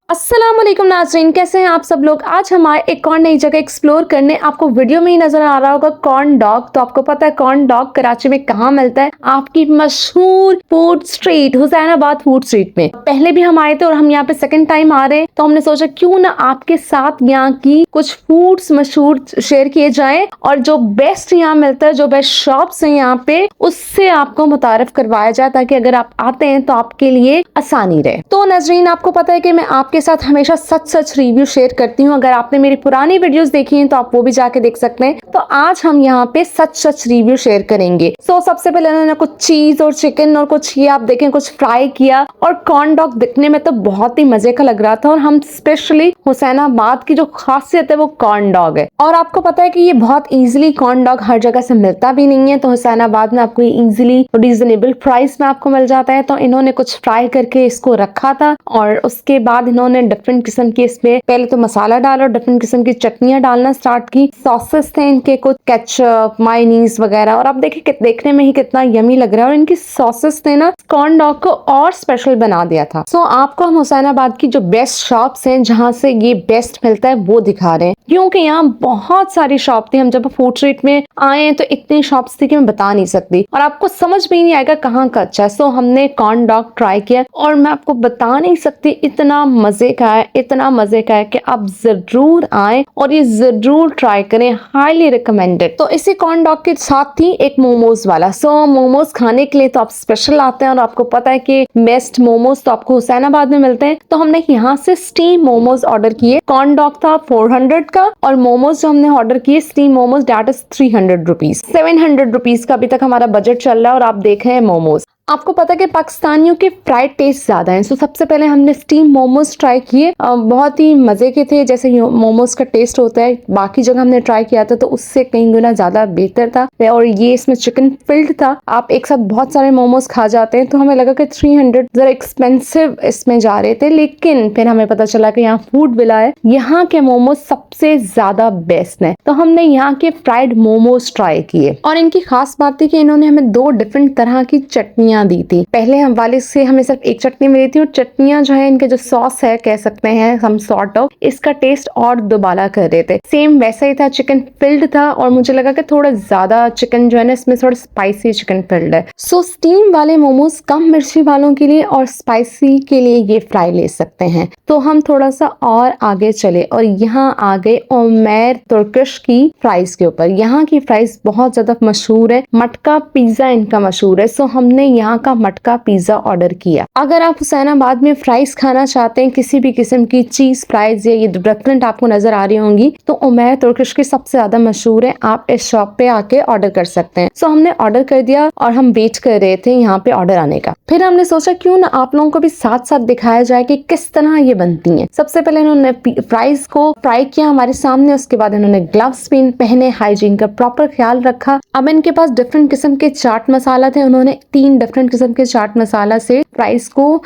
अस्सलामुअलैकुम नाज़रीन, कैसे हैं आप सब लोग। आज हमारे एक और नई जगह एक्सप्लोर करने। आपको वीडियो में ही नजर आ रहा होगा कॉर्न डॉग। तो आपको पता है कॉर्न डॉग कराची में कहाँ मिलता है? आपकी मशहूर food street Husainabad food street में। पहले भी हम आए थे और हम यहाँ पे सेकंड टाइम आ रहे हैं, तो हमने सोचा क्यों ना आपके साथ यहाँ की कुछ फूड्स मशहूर शेयर किए जाए और जो बेस्ट यहाँ मिलता है, जो बेस्ट शॉप्स है यहाँ पे, उससे आपको मुतारफ करवाया जाए ताकि अगर आप आते हैं तो आपके लिए आसानी रहे। तो नाज़रीन, आपको पता है कि मैं आपके साथ हमेशा सच रिव्यू शेयर करती हूँ। अगर आपने मेरी पुरानी वीडियोस देखी हैं तो आप वो भी जाके देख सकते हैं। तो आज हम यहाँ पे सच रिव्यू शेयर करेंगे। सबसे पहले उन्होंने कुछ चीज और चिकन और कुछ ये आप देखें कुछ फ्राई किया, और कॉर्न डॉग दिखने में तो बहुत ही मजे का लग रहा था। और हम स्पेशली हुसैनाबाद की जो खासियत है वो कॉर्न डॉग है, और आपको पता है कि ये बहुत इजीली कॉर्न डॉग हर जगह से मिलता भी नहीं है। तो हुसैनाबाद में आपको इजीली रीजनेबल प्राइस में आपको मिल जाता है। तो इन्होंने कुछ फ्राई करके इसको रखा था, और उसके बाद इन्होंने डिफरेंट किस्म की इसमें पहले तो मसाला डाला और डिफरेंट किस्म की चटनियां डालना स्टार्ट की। सॉसेस थे इनके, कुछ केचप, मायोनीज वगैरह, और आप देखिए देखने में ही कितना यमी लग रहा है। और इनकी सॉसेस ने ना कॉर्न डॉग को और स्पेशल बना दिया था। आपको हम हुसैनाबाद की जो बेस्ट शॉप्स हैं जहां से ये बेस्ट मिलता है वो दिखा रहे हैं, क्योंकि यहाँ बहुत सारी शॉप थी। हम जब फूड स्ट्रीट में आए तो इतनी शॉप्स थी कि मैं बता नहीं सकती, और आपको समझ में ही नहीं आएगा कहाँ का अच्छा है। हमने कॉर्न डॉग ट्राई किया, और मैं आपको बता नहीं सकती इतना मजे का है, इतना मजे का है कि आप जरूर आए और ये जरूर ट्राई करें। Highly recommended. तो इसी कॉर्न डॉग के साथ थी एक मोमोज वाला। मोमोज खाने के लिए तो आप स्पेशल आते हैं, और आपको पता है कि बेस्ट मोमोज तो आपको हुसैनाबाद में मिलते हैं। तो हमने यहाँ से स्टीम मोमोज ऑर्डर किए। कॉर्न डॉग था 400 का, और मोमोज जो हमने ऑर्डर किए steam momos that is 300 rupees. 700 rupees का अभी तक हमारा बजट चल रहा है। और आप देख रहे हैं मोमोज, आपको पता है कि पाकिस्तानियों के फ्राइड टेस्ट ज्यादा हैं। सबसे पहले हमने स्टीम मोमोज ट्राई किए, बहुत ही मजे के थे। जैसे मोमोज का टेस्ट होता है बाकी जगह हमने ट्राई किया था तो उससे कई गुना ज्यादा बेहतर था। और ये इसमें चिकन फिल्ड था। आप एक साथ बहुत सारे मोमोज खा जाते हैं, तो हमें लगा कि 300 जरा एक्सपेंसिव इसमें जा रहे थे। लेकिन फिर हमें पता चला कि यहाँ फूड विला है, यहाँ के मोमोज सबसे ज्यादा बेस्ट है। तो हमने यहाँ के फ्राइड मोमोज ट्राई किए, और इनकी खास बात थी कि इन्होंने हमें 2 डिफरेंट तरह की चटनियां दी थी। पहले हम वाले से हमें सिर्फ एक चटनी मिली थी, और चटनियां जो है इनके जो सॉस है कह सकते हैं हम सॉर्ट ऑफ, इसका टेस्ट और दुबाला कर रहे थे। सेम वैसा ही था, चिकन फिल्ड था, और मुझे लगा कि थोड़ा ज्यादा चिकन जो है ना इसमें थोड़ा स्पाइसी चिकन फिल्ड है। स्टीम वाले मोमोज कम मिर्ची वालों के लिए और स्पाइसी के लिए ये फ्राई ले सकते हैं। तो हम थोड़ा सा और आगे चले और यहाँ आ गए उमैर तुर्किश की फ्राइज के ऊपर। यहाँ की फ्राइज बहुत ज्यादा मशहूर है, मटका पिज्जा इनका मशहूर है। हमने यहाँ का मटका पिज्जा ऑर्डर किया। अगर आप हुसैनाबाद में फ्राइज खाना चाहते हैं, किसी भी किस्म की चीज फ्राइज या ये डिफरेंट आपको नजर आ रही होंगी, तो उमैर तुर्किश की सबसे ज्यादा मशहूर है। आप इस शॉप पे आके ऑर्डर कर सकते हैं। हमने ऑर्डर कर दिया और हम वेट कर रहे थे यहाँ पे ऑर्डर आने का। फिर हमने सोचा क्यों ना आप लोगों को भी साथ साथ दिखाया जाए कि किस तरह ये बनती हैं। सबसे पहले इन्होंने फ्राइज को फ्राई किया हमारे सामने, उसके बाद इन्होंने ग्लव्स भी पहने, हाइजीन का प्रॉपर ख्याल रखा। अब इनके पास डिफरेंट किस्म के चाट मसाला थे, उन्होंने 3 डिफरेंट किस्म के चाट मसाला से फ्राइज को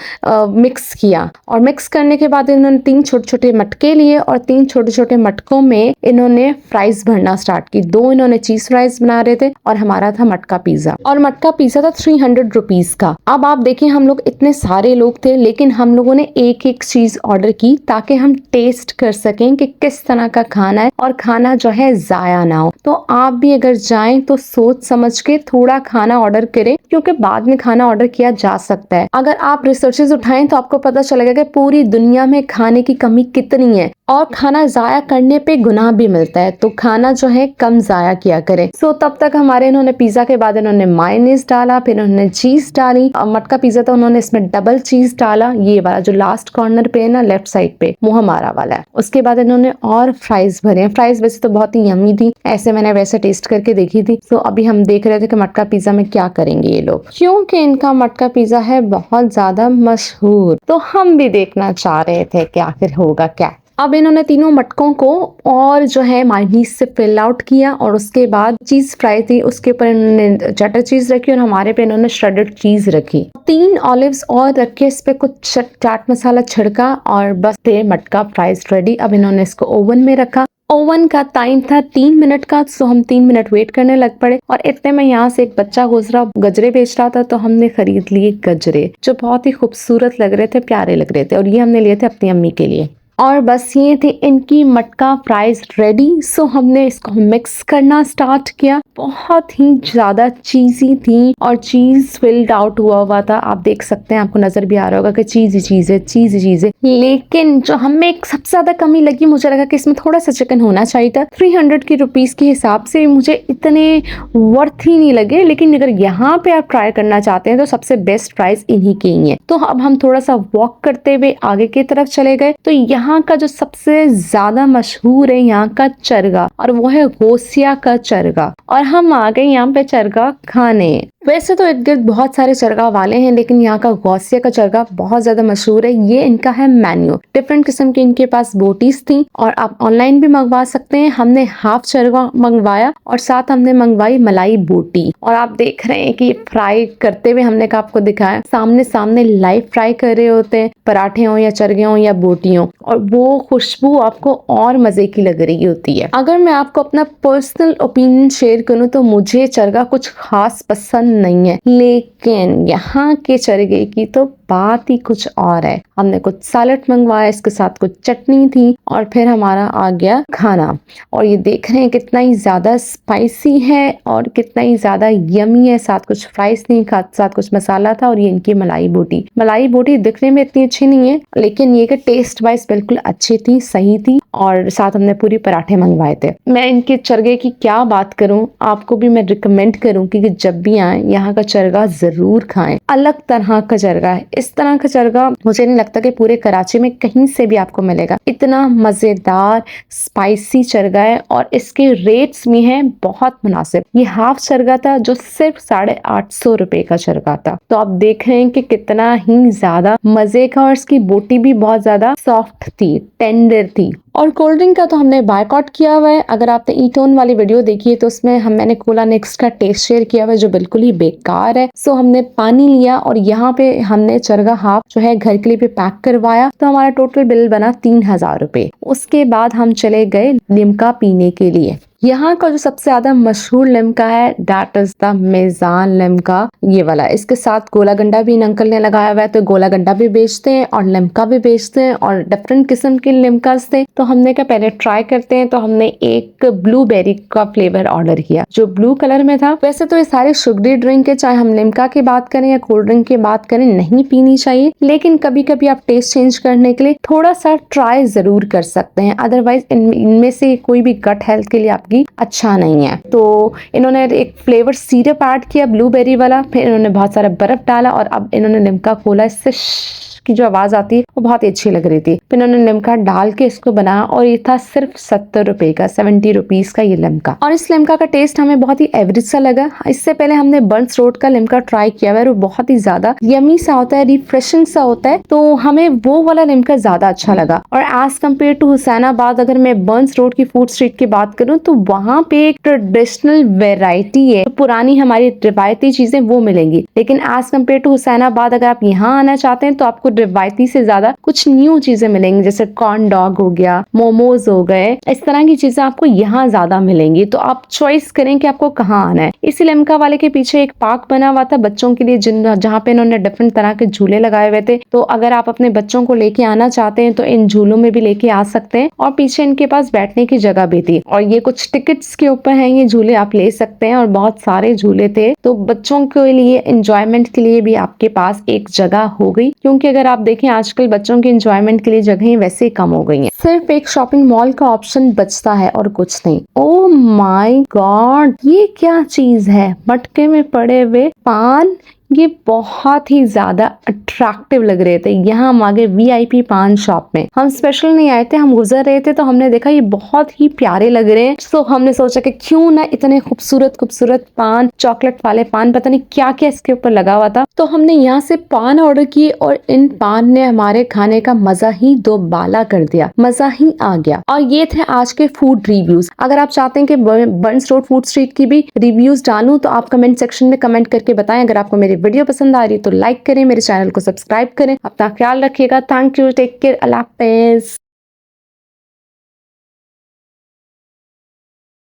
मिक्स किया, और मिक्स करने के बाद इन्होंने 3 छोटे छोटे मटके लिए, और 3 छोटे छोटे मटकों में इन्होंने फ्राइज भरना स्टार्ट की। 2 इन्होंने चीज फ्राइज बना रहे थे, और हमारा था मटका पिज्जा, और मटका पिज्जा था 300 रुपीज का। अब आप देखिए हम लोग इतने सारे लोग थे, लेकिन हम लोगों ने एक एक चीज ऑर्डर की ताकि हम टेस्ट कर सकें कि किस तरह का खाना है, और खाना जो है जाया ना हो। तो आप भी अगर जाएं तो सोच समझ के थोड़ा खाना ऑर्डर करें, क्योंकि बाद में खाना ऑर्डर किया जा सकता है। अगर आप रिसर्चेस उठाएं तो आपको पता चलेगा कि पूरी दुनिया में खाने की कमी कितनी है, और खाना जाया करने पे गुनाह भी मिलता है। तो खाना जो है कम जाया किया करें। तब तक हमारे इन्होंने पिज्जा के बाद इन्होंने मायोनीज डाला, फिर इन्होंने चीज डाली। मटका पिज्जा था, उन्होंने इसमें डबल चीज डाला, ये वाला जो लास्ट कॉर्नर पे है ना लेफ्ट साइड पे, वो हमारा वाला है। उसके बाद इन्होंने और फ्राइज भरे। फ्राइज वैसे तो बहुत ही यम्मी थी, ऐसे मैंने वैसे टेस्ट करके देखी थी। अभी हम देख रहे थे कि मटका पिज्जा में क्या करेंगे ये लोग, क्योंकि इनका मटका पिज्जा है बहुत ज्यादा मशहूर। तो हम भी देखना चाह रहे थे कि आखिर होगा क्या। अब इन्होंने तीनों मटकों को और जो है मायोनीज से फिल आउट किया, और उसके बाद चीज फ्राई थी उसके ऊपर इन्होंने चटर चीज रखी, और हमारे पे इन्होंने श्रेडेड चीज रखी। 3 ऑलिव्स और रखे, इस पे कुछ चाट मसाला छिड़का, और बस थे मटका फ्राइज रेडी। अब इन्होंने इसको ओवन में रखा। ओवन का टाइम था 3 मिनट का, तो हम 3 मिनट वेट करने लग पड़े और इतने में यहाँ से एक बच्चा गुजरा, गजरे बेच रहा था, तो हमने खरीद लिए गजरे जो बहुत ही खूबसूरत लग रहे थे, प्यारे लग रहे थे, और ये हमने लिए थे अपनी अम्मी के लिए। और बस ये थी इनकी मटका फ्राइज रेडी। सो हमने इसको मिक्स करना स्टार्ट किया। बहुत ही ज्यादा चीजी थी और चीज फिल्ड आउट हुआ था। आप देख सकते हैं, आपको नजर भी आ रहा होगा कि चीजी चीज है। लेकिन जो हमें एक सबसे ज्यादा कमी लगी, मुझे लगा कि इसमें थोड़ा सा चिकन होना चाहिए था। 300 की रुपीज के हिसाब से मुझे इतने वर्थ ही नहीं लगे। लेकिन अगर यहाँ पे आप ट्राई करना चाहते हैं तो सबसे बेस्ट प्राइस इन्हीं के ही है। तो अब हम थोड़ा सा वॉक करते हुए आगे की तरफ चले गए। तो यहाँ का जो सबसे ज्यादा मशहूर है यहाँ का चरगा, और वो है गौसिया का चरगा। और हम आ गए यहाँ पे चरगा खाने। वैसे तो इर्द गिर्द बहुत सारे चरगा वाले हैं, लेकिन यहाँ का गौसिया का चरगा बहुत ज्यादा मशहूर है। ये इनका है मेन्यू। डिफरेंट किस्म की इनके पास बोटीज थी और आप ऑनलाइन भी मंगवा सकते हैं। हमने हाफ चरगा मंगवाया और साथ हमने मंगवाई मलाई बोटी। और आप देख रहे हैं कि फ्राई करते हुए हमने का आपको दिखाया, सामने लाइव फ्राई कर रहे होते हैं, पराठे हो या चरगे हो या बोटी हो, और वो खुशबू आपको और मजे की लग रही होती है। अगर मैं आपको अपना पर्सनल ओपिनियन शेयर करूं तो मुझे चरगा कुछ खास पसंद नहीं है, लेकिन यहाँ के चरगे की तो बात ही कुछ और है। हमने कुछ सैलेड मंगवाया, इसके साथ कुछ चटनी थी और फिर हमारा आ गया खाना। और ये देख रहे हैं कितना ही ज्यादा स्पाइसी है और कितना ही ज्यादा यमी है। साथ कुछ फ्राइज थी, साथ कुछ मसाला था, और ये इनकी मलाई बोटी दिखने में इतनी अच्छी नहीं है, लेकिन ये कि टेस्ट वाइज बिल्कुल अच्छी थी, सही थी। और साथ हमने पूरी पराठे मंगवाए थे। मैं इनके चरगे की क्या बात करूं, आपको भी मैं रिकमेंड करूंगी कि जब भी आए यहाँ का चरगा जरूर खाएं। अलग तरह का चरगा है। इस तरह का चरगा मुझे नहीं लगता कि पूरे कराची में कहीं से भी आपको मिलेगा। इतना मजेदार स्पाइसी चरगा है और इसके रेट्स भी हैं बहुत मुनासिब। ये हाफ चरगा था जो सिर्फ 850 रुपए का चरगा था। तो आप देख रहे हैं कि कितना ही ज्यादा मजे का, और इसकी बोटी भी बहुत ज्यादा सॉफ्ट थी, टेंडर थी। और कोल्ड ड्रिंक का तो हमने बायकॉट किया हुआ है। अगर आपने ई-टोन वाली वीडियो देखी है तो उसमें मैंने कोला नेक्स्ट का टेस्ट शेयर किया हुआ है जो बिल्कुल ही बेकार है। सो हमने पानी लिया और यहाँ पे हमने चरगा हाफ जो है घर के लिए भी पैक करवाया। तो हमारा टोटल बिल बना 3000 रुपए। उसके बाद हम चले गए लिम्का पीने के लिए। यहाँ का जो सबसे ज्यादा मशहूर लिम्का है दैट इज द मेजान लिम्का, ये वाला। इसके साथ गोला गंडा भी इन अंकल ने लगाया हुआ है, तो गोला गंडा भी बेचते हैं और लिम्का भी बेचते हैं और डिफरेंट किस्म के लिम्कास थे। तो हमने कहा पहले ट्राई करते हैं। तो हमने एक ब्लूबेरी का फ्लेवर ऑर्डर किया जो ब्लू कलर में था। वैसे तो ये सारे शुगरी ड्रिंक है, चाहे हम लिम्का की बात करें या कोल्ड ड्रिंक की बात करें, नहीं पीनी चाहिए, लेकिन कभी कभी आप टेस्ट चेंज करने के लिए थोड़ा सा ट्राई जरूर कर सकते हैं। अदरवाइज इनमें से कोई भी गट हेल्थ के लिए आपकी अच्छा नहीं है। तो इन्होंने एक फ्लेवर सिरप ऐड किया ब्लूबेरी वाला, फिर इन्होंने बहुत सारा बर्फ डाला और अब इन्होंने लिम्का खोला। इससे की जो आवाज आती है वो बहुत ही अच्छी लग रही थी। फिर इन्होंने लिम्का डाल के इसको बनाया और ये था सिर्फ 70 रुपए का, 70 रुपीज का ये लिम्का। और इस लिम्का का टेस्ट हमें बहुत ही एवरेज सा लगा। इससे पहले हमने बर्न्स रोड का लिम्का ट्राई किया है, वो बहुत ही ज्यादा यमी सा होता है, रिफ्रेशिंग सा होता है, तो हमें वो वाला लिम्का ज्यादा अच्छा लगा। और एज कम्पेयर टू हुसैनाबाद, अगर मैं बर्न्स रोड की फूड स्ट्रीट की बात करूँ तो वहाँ पे एक ट्रेडिशनल वेराइटी है, तो पुरानी हमारी रिवायती चीजें वो मिलेंगी। लेकिन एज कम्पेयर टू हुसैनाबाद अगर आप यहाँ आना चाहते हैं तो आपको रिवायती से ज्यादा कुछ न्यू चीजें मिलेंगी, जैसे कॉर्न डॉग हो गया, मोमोज हो गए, इस तरह की चीजें आपको यहाँ ज्यादा मिलेंगी। तो आप चॉइस करें कि आपको कहाँ आना है। इस लिम्का वाले के पीछे एक पार्क बना हुआ था बच्चों के लिए, जहाँ पे इन्होंने डिफरेंट तरह के झूले लगाए हुए थे। तो अगर आप अपने बच्चों को लेके आना चाहते हैं तो इन झूलों में भी लेके आ सकते हैं। और पीछे इनके पास बैठने की जगह भी थी और ये कुछ टिकट्स के ऊपर है, ये झूले आप ले सकते हैं और बहुत सारे झूले थे। तो बच्चों के लिए एंजॉयमेंट के लिए भी आपके पास एक जगह हो गई, क्योंकि अगर आप देखें आजकल बच्चों के एंजॉयमेंट के लिए जगहें वैसे ही कम हो गई हैं। सिर्फ एक शॉपिंग मॉल का ऑप्शन बचता है और कुछ नहीं। ओ माय गॉड, ये क्या चीज है? मटके में पड़े हुए पान, ये बहुत ही ज्यादा अट्रैक्टिव लग रहे थे। यहाँ हम आगे VIP पान शॉप में, हम स्पेशल नहीं आए थे, हम गुजर रहे थे तो हमने देखा ये बहुत ही प्यारे लग रहे हैं। तो हमने सोचा कि क्यों ना इतने खूबसूरत पान, चॉकलेट वाले पान, पता नहीं क्या क्या इसके ऊपर लगा हुआ था। तो हमने यहाँ से पान ऑर्डर किए और इन पान ने हमारे खाने का मजा ही दोबाला कर दिया, मजा ही आ गया। और ये थे आज के फूड रिव्यूज। अगर आप चाहते हैं कि बर्न्स रोड फूड स्ट्रीट की भी रिव्यूज डालूं तो आप कमेंट सेक्शन में कमेंट करके बताएं। अगर आपको मेरी वीडियो पसंद आ रही है तो लाइक करें, मेरे चैनल को सब्सक्राइब करें। अपना ख्याल रखिएगा। थैंक यू, टेक केयर, अल्लाह हाफिज़।